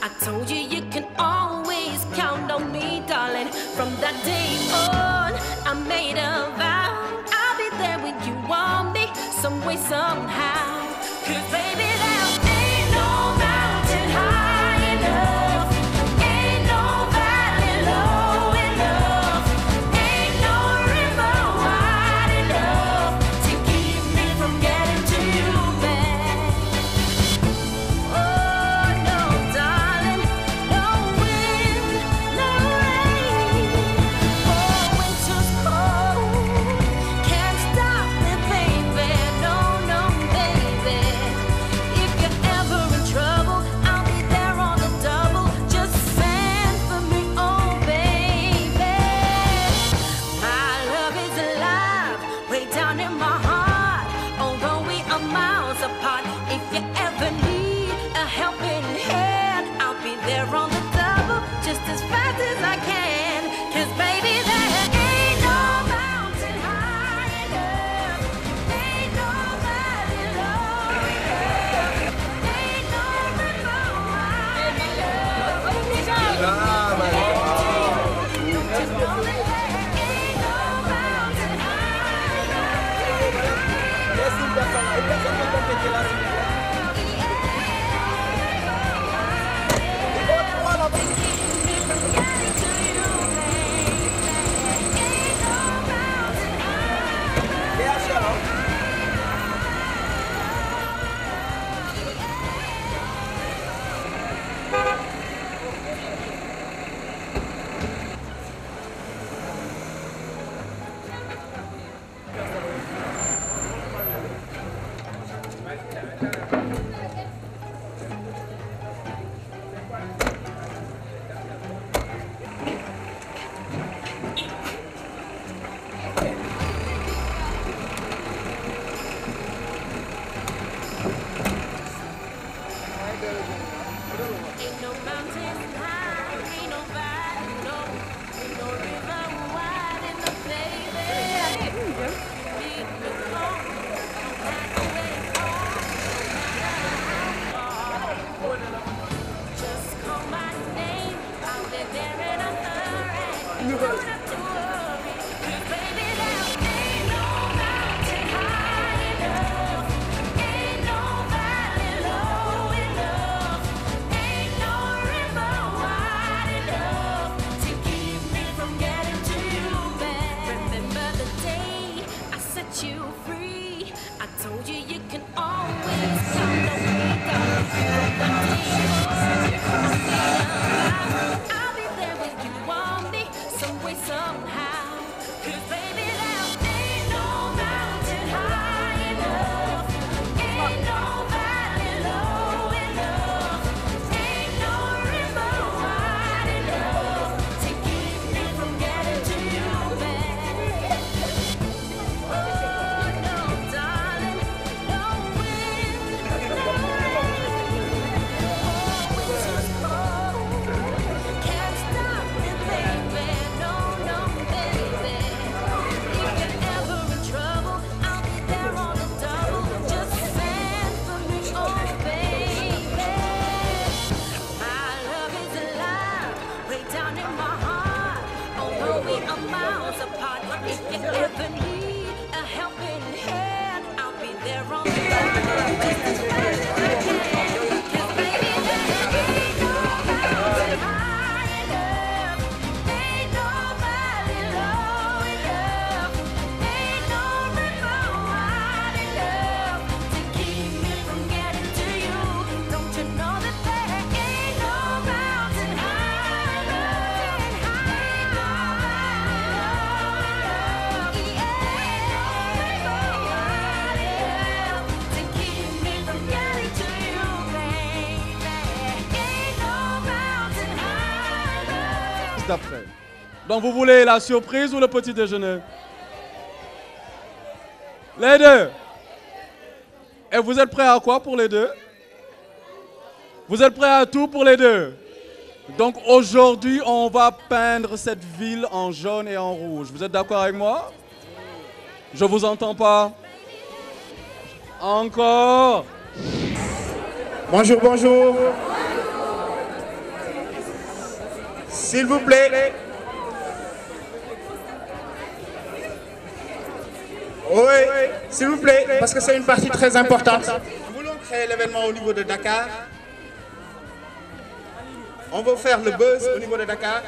I told you you can always count on me, darling. From that day on, I made a vow. I'll be there when you want me, some way, somehow. 'Cause baby, there ain't no mountain high enough, ain't no valley low enough, ain't no river wide enough to keep me from getting to you, babe. Oh no, darling, no wind, no rain. Oh, winter's cold, can't stop me, baby. No, no, baby. If you're ever in trouble, I'll be there on the double. Just send for me, oh baby. My love is alive, way down in my heart. Although we are miles apart, if you ever need a helping hand, I'll be there on the double, just as fast as I can. 'Cause baby, there ain't no mountain high enough, ain't no valley low enough, ain't no river wide enough. Just know that there ain't no mountain high Ain't no mountain high, ain't no valley low, ain't no river wide enough, baby. Leave me alone, no matter where you are, no matter how far. Just call my name, I'll be there in a hurry. You don't have to worry, 'cause baby, there ain't no mountain high enough, ain't no valley low enough, ain't no river wide enough to keep me from getting to you, babe. Remember the day I set you free? I told you you can always count on me, darling. From that day on, I made a vow. I'll be there when you want me, some way, somehow. 'Cause baby, there ain't no mountain high enough, ain't no valley low enough, ain't no river wide enough to keep me from getting to you, babe. Oh no, darling, no wind, no rain. Oh, winter's cold, can't stop me, baby. No, no, baby. If you're ever in trouble, I'll be there on the double. Just send for me, oh baby. My love is alive, way down in my heart. Although we are miles apart, if you ever need a helping hand, I'll be there on the double, just as fast as I can. 'Cause baby, there ain't no mountain high enough, ain't no valley low enough, ain't no river wide enough to keep me from getting to you. Don't you know that there ain't no mountain high enough, ain't no valley low enough, ain't no river wide enough to keep me from getting to you, baby. Ain't no mountain high enough. D'après. Donc vous voulez la surprise ou le petit déjeuner? Les deux. Et vous êtes prêts à quoi pour les deux? Vous êtes prêts à tout pour les deux? Donc aujourd'hui, on va peindre cette ville en jaune et en rouge. Vous êtes d'accord avec moi? Je vous entends pas. Encore. Bonjour, bonjour. S'il vous plaît. Oui, s'il vous plaît, parce que c'est une partie très importante. Nous voulons créer l'événement au niveau de Dakar. On veut faire le buzz au niveau de Dakar.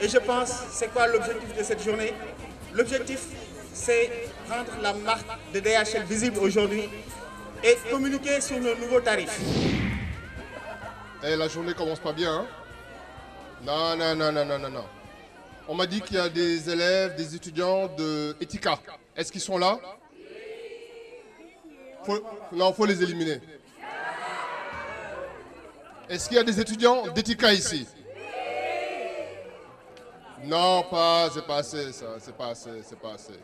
Et je pense, c'est quoi l'objectif de cette journée? L'objectif, c'est rendre la marque de DHL visible aujourd'hui et communiquer sur nos nouveaux tarifs. Eh, la journée commence pas bien, hein? Non, non, non, non, non, non, non. On m'a dit qu'il y a des élèves, des étudiants de Etika. Est-ce qu'ils sont là? Non, il faut les éliminer. Est-ce qu'il y a des étudiants d'Etika ici? Non, pas, c'est pas assez, ça, c'est pas assez, c'est pas assez.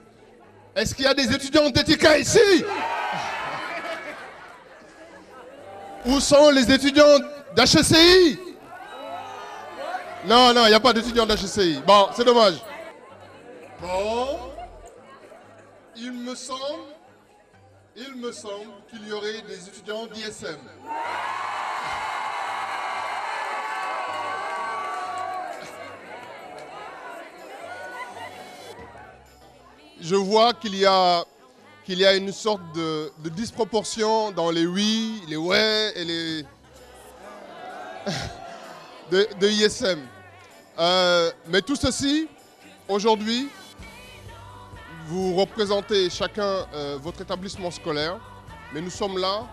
Est-ce qu'il y a des étudiants d'Etika ici? Où sont les étudiants d'HECI? Non, non, il n'y a pas d'étudiants d'HECI. Bon, c'est dommage. Bon, il me semble qu'il y aurait des étudiants d'ISM. Je vois qu'il y a une sorte de disproportion dans les oui, les ouais et les de ISM. Mais tout ceci, aujourd'hui, vous représentez chacun votre établissement scolaire, mais nous sommes là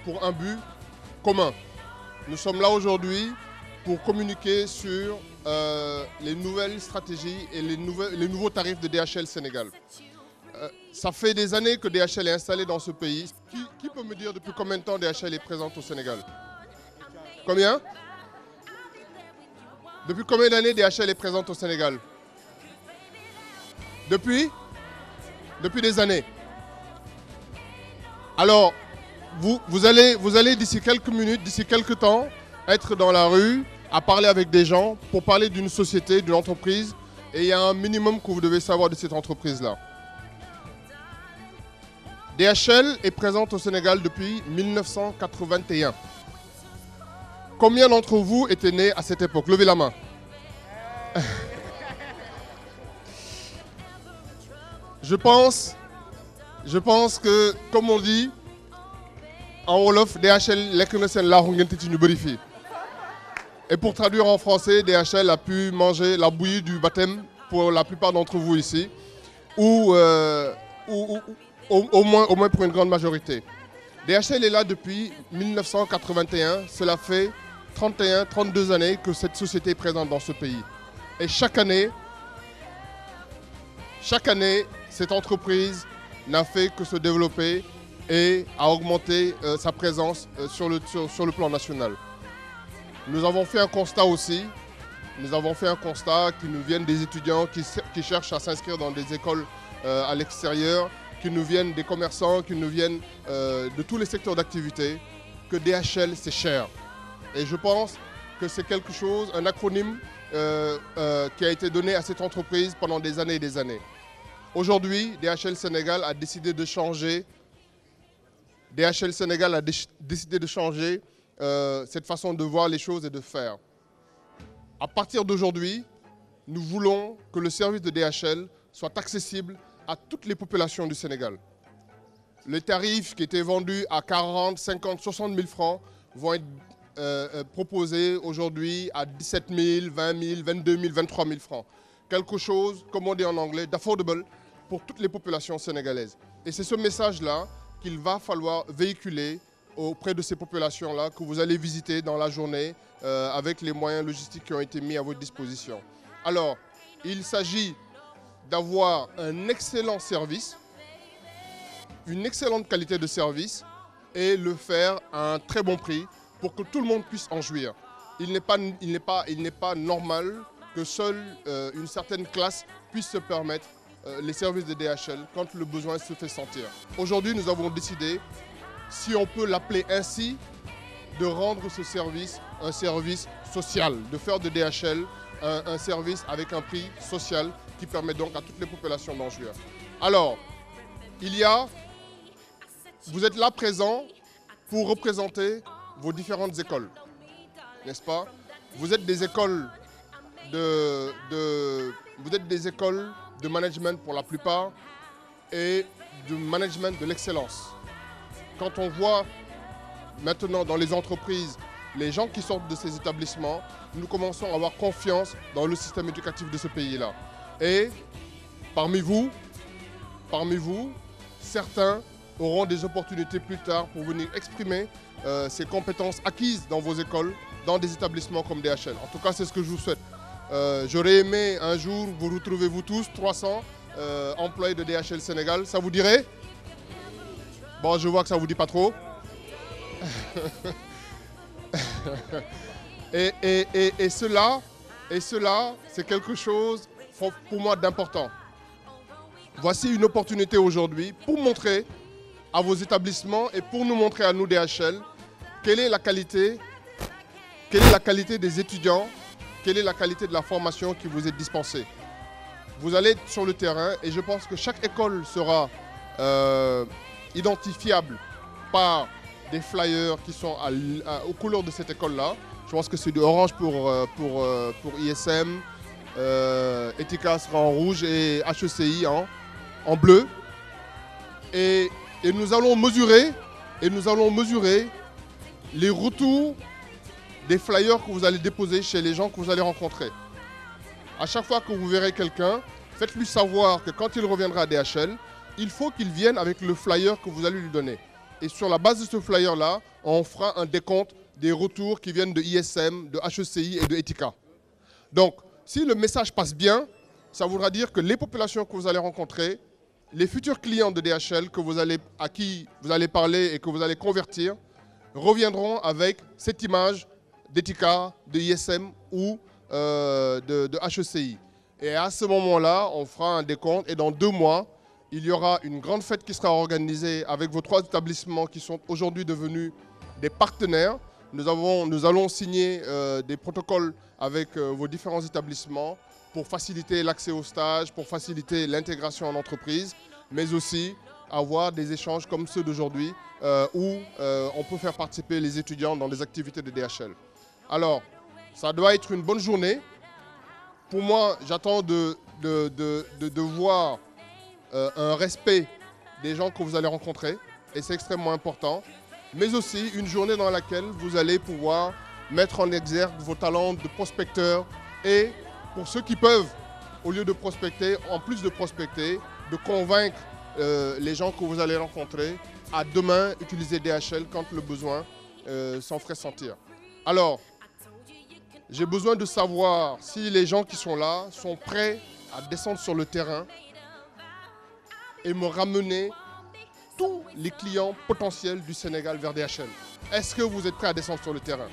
pour un but commun. Nous sommes là aujourd'hui pour communiquer sur les nouvelles stratégies et les nouveaux tarifs de DHL Sénégal. Ça fait des années que DHL est installé dans ce pays. Qui peut me dire depuis combien de temps DHL est présente au Sénégal? Combien? Depuis combien d'années DHL est présente au Sénégal? Depuis des années. Alors, vous allez d'ici quelques minutes, d'ici quelques temps, être dans la rue, à parler avec des gens, pour parler d'une société, d'une entreprise. Et il y a un minimum que vous devez savoir de cette entreprise-là. DHL est présente au Sénégal depuis 1981. Combien d'entre vous étaient nés à cette époque? Levez la main. Je pense que, comme on dit, en Wolof, DHL lekk na seen laaxu ngénte ci ñu bëri fii. Et pour traduire en français, DHL a pu manger la bouillie du baptême pour la plupart d'entre vous ici, ou au moins pour une grande majorité. DHL est là depuis 1981. Cela fait 32 années que cette société est présente dans ce pays. Et chaque année, cette entreprise n'a fait que se développer et a augmenté sa présence sur le plan national. Nous avons fait un constat aussi. Nous avons fait un constat qui nous viennent des étudiants qui cherchent à s'inscrire dans des écoles à l'extérieur, qui nous viennent des commerçants, qui nous viennent de tous les secteurs d'activité, que DHL c'est cher. Et je pense que c'est quelque chose, un acronyme qui a été donné à cette entreprise pendant des années et des années. Aujourd'hui, DHL Sénégal a décidé de changer. DHL Sénégal a décidé de changer cette façon de voir les choses et de faire. À partir d'aujourd'hui, nous voulons que le service de DHL soit accessible à toutes les populations du Sénégal. Les tarifs qui étaient vendus à 40, 50, 60 000 francs vont être proposés aujourd'hui à 17 000, 20 000, 22 000, 23 000 francs. Quelque chose, comme on dit en anglais, d'affordable pour toutes les populations sénégalaises. Et c'est ce message-là qu'il va falloir véhiculer auprès de ces populations-là que vous allez visiter dans la journée avec les moyens logistiques qui ont été mis à votre disposition. Alors, il s'agit d'avoir un excellent service, une excellente qualité de service et le faire à un très bon prix pour que tout le monde puisse en jouir. Il n'est pas normal que seule une certaine classe puisse se permettre les services de DHL quand le besoin se fait sentir. Aujourd'hui, nous avons décidé, si on peut l'appeler ainsi, de rendre ce service un service social, de faire de DHL un service avec un prix social qui permet donc à toutes les populations d'en jouir. Alors, vous êtes là présents pour représenter vos différentes écoles, n'est-ce pas? Vous êtes des écoles vous êtes des écoles de management pour la plupart et de management de l'excellence. Quand on voit maintenant dans les entreprises les gens qui sortent de ces établissements, nous commençons à avoir confiance dans le système éducatif de ce pays-là. Et parmi vous, certains auront des opportunités plus tard pour venir exprimer ces compétences acquises dans vos écoles, dans des établissements comme DHL. En tout cas, c'est ce que je vous souhaite. J'aurais aimé un jour vous retrouver vous tous, 300 employés de DHL Sénégal. Ça vous dirait? Bon, je vois que ça ne vous dit pas trop. et cela, c'est quelque chose pour moi d'important. Voici une opportunité aujourd'hui pour montrer à vos établissements et pour nous montrer à nous DHL quelle est la qualité des étudiants, quelle est la qualité de la formation qui vous est dispensée. Vous allez être sur le terrain et je pense que chaque école sera identifiable par des flyers qui sont aux couleurs de cette école-là. Je pense que c'est du orange pour ISM, Etika sera en rouge et HECI en bleu. Et nous allons mesurer les retours des flyers que vous allez déposer chez les gens que vous allez rencontrer. À chaque fois que vous verrez quelqu'un, faites-lui savoir que quand il reviendra à DHL, il faut qu'il vienne avec le flyer que vous allez lui donner. Et sur la base de ce flyer-là, on fera un décompte des retours qui viennent de ISM, de HECI et de Etika. Donc, si le message passe bien, ça voudra dire que les populations que vous allez rencontrer, les futurs clients de DHL à qui vous allez parler et que vous allez convertir, reviendront avec cette image d'Etika, de ISM ou de HECI. Et à ce moment-là, on fera un décompte et dans 2 mois, il y aura une grande fête qui sera organisée avec vos 3 établissements qui sont aujourd'hui devenus des partenaires. Nous allons signer des protocoles avec vos différents établissements pour faciliter l'accès au stage, pour faciliter l'intégration en entreprise, mais aussi avoir des échanges comme ceux d'aujourd'hui où on peut faire participer les étudiants dans des activités de DHL. Alors, ça doit être une bonne journée. Pour moi, j'attends de voir un respect des gens que vous allez rencontrer, et c'est extrêmement important, mais aussi une journée dans laquelle vous allez pouvoir mettre en exergue vos talents de prospecteurs et pour ceux qui peuvent, au lieu de prospecter, en plus de prospecter, de convaincre les gens que vous allez rencontrer à demain utiliser DHL quand le besoin s'en ferait sentir. Alors, j'ai besoin de savoir si les gens qui sont là sont prêts à descendre sur le terrain et me ramener tous les clients potentiels du Sénégal vers DHL. Est-ce que vous êtes prêts à descendre sur le terrain?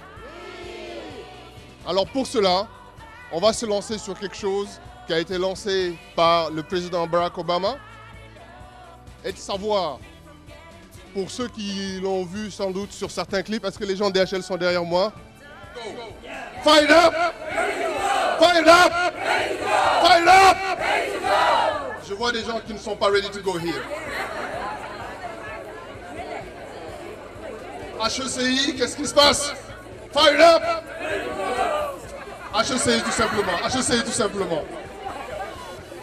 Alors pour cela, on va se lancer sur quelque chose qui a été lancé par le président Barack Obama et de savoir, pour ceux qui l'ont vu sans doute sur certains clips, est-ce que les gens de DHL sont derrière moi? Fire up! Fire up! Fire up! Je vois des gens qui ne sont pas ready to go here. HECI, qu'est-ce qui se passe? Fire up! HECI tout simplement. HECI tout simplement.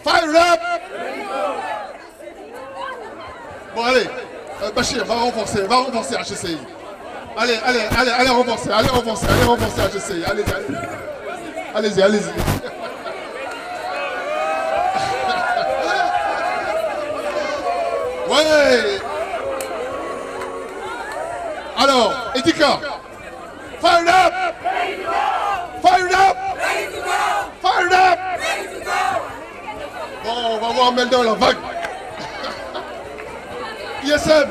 Fire up! Bon allez, Bachir, va renforcer HECI. Allez renforcer HECI. Allez-y. Ouais. Alors, Etika. Fire up! Fire up! Fire up! Bon, on va voir maintenant la vague. ISM.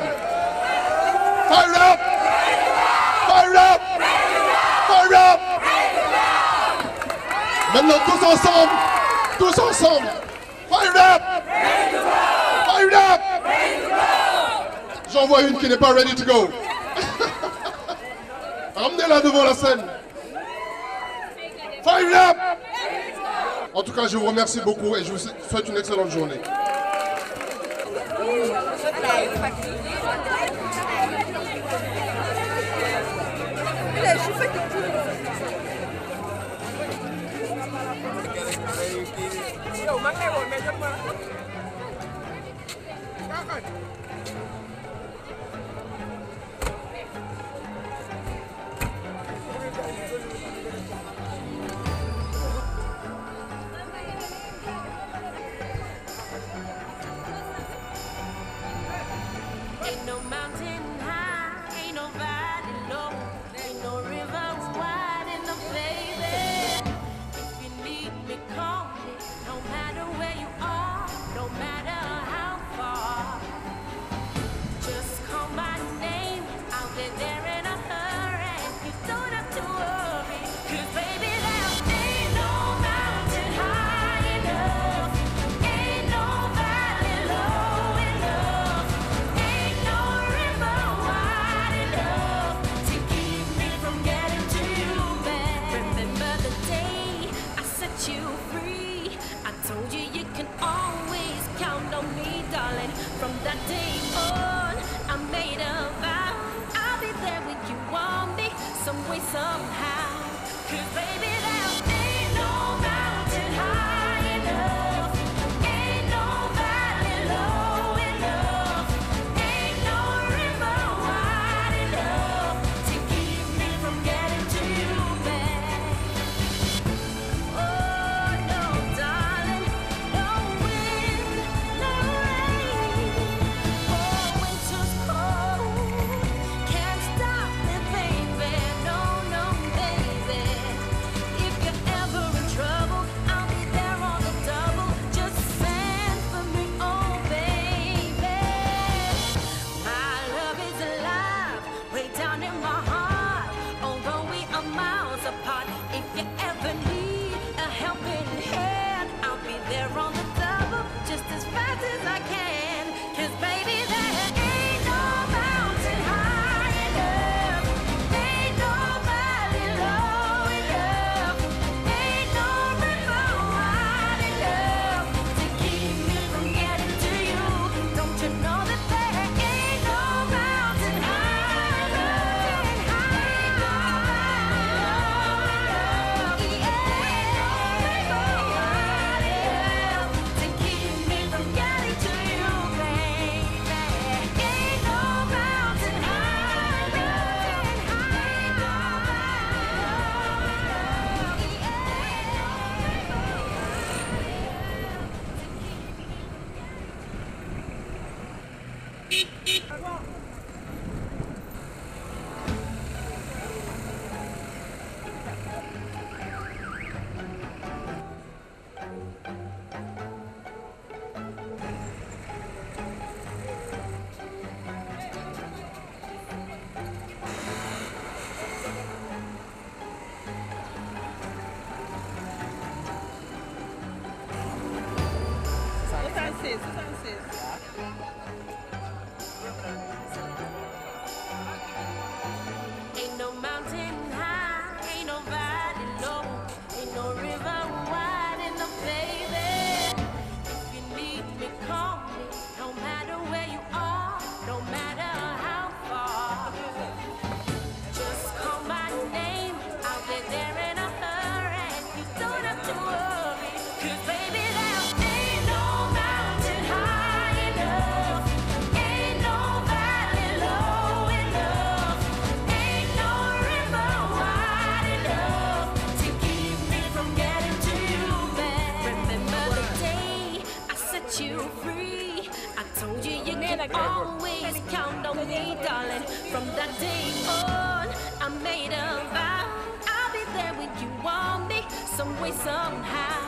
Fire up! Fire up! Fire up! Maintenant tous ensemble. Fire up! Fire up! J'en vois une qui n'est pas ready to go. Ramenez-la devant la scène. Fire up! En tout cas, je vous remercie beaucoup et je vous souhaite une excellente journée. Ain't no mountain high, ain't no valley low, ain't no river wide enough, baby. If you need me, call me, no matter where you are, no matter how far. Just call my name, I'll be there in a hurry. You don't have to worry, 'cause baby, there ain't no mountain high enough, ain't no valley low enough, ain't no river wide enough to keep me from getting to you, man. Remember the day I set you free? I told you you can always count on me, darling. From that day on, I made a vow I'll be there when you want me, some way, somehow. 'Cause baby, there ain't no mountain high enough, ain't no valley low enough, ain't no river wide enough to keep me from getting to you, man. Oh no, darling, no wind, no rain. Oh, winter's cold, can't stop me, baby. No, no, baby. If you're ever in trouble, I'll be there on the double. Just send for me, oh baby. My love is alive, way down in my heart. Although we are miles apart, if you ever need a helping hand, I'll be there on the double, just as fast as I can. 'Cause baby, there ain't no mountain high enough, ain't no valley low enough, ain't no river wide enough to keep me from getting to you. Don't you know that there ain't no mountain high enough, ain't no valley low enough, ain't no river wide enough to keep me from getting to you, baby. Ain't no mountain high enough, ain't no valley Ain't no mountain high, ain't no valley low, ain't no river wide enough, baby. If you need me, call me, no matter where you are, no matter how far. Just call my name, I'll be there in a hurry. You don't have to worry, 'cause baby, there ain't no mountain high enough, ain't no valley low enough, ain't no river wide enough to keep me from getting to you, man. Remember the day I set you free? I told you you can always count on me, darling. From that day on, I made a vow I'll be there when you want me, some way, somehow.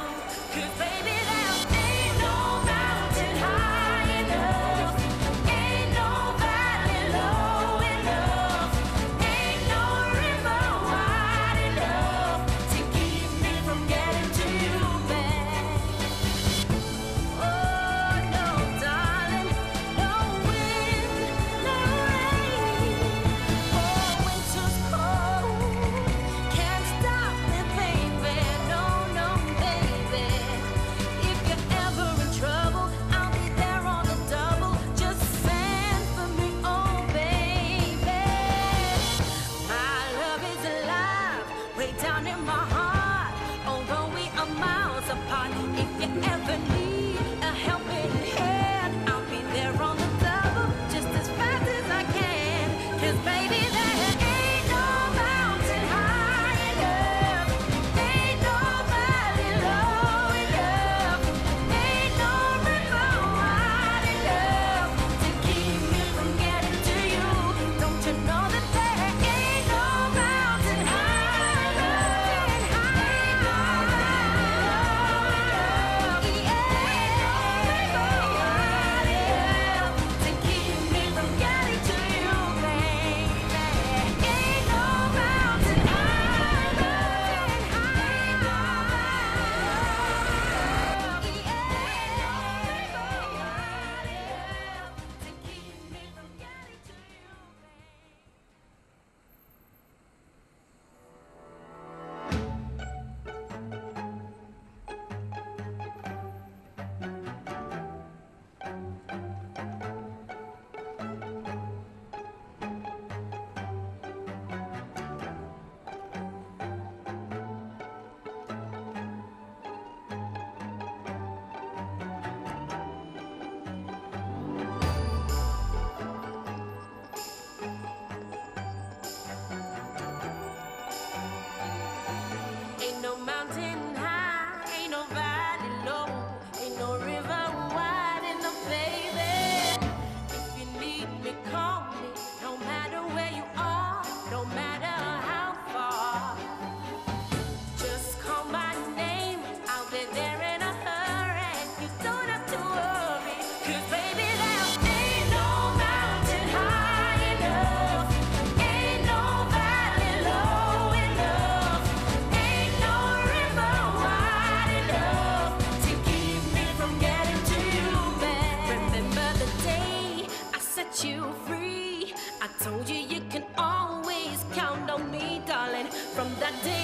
'Cause baby, there ain't no mountain high enough, ain't no valley low enough, ain't no river wide enough to keep me from getting to you, man. Oh no, darling, no wind, no rain. Oh, winter's cold, can't stop me, baby. No, no, baby. If you're ever in trouble, I'll be there on the double. Just send for me, oh baby. My love is alive, way down in my heart. Although we are miles apart, if you ever need a helping hand, I'll be there on the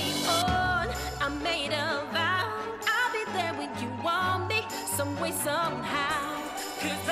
game on. I made a vow. I'll be there when you want me, some way, somehow. 'Cause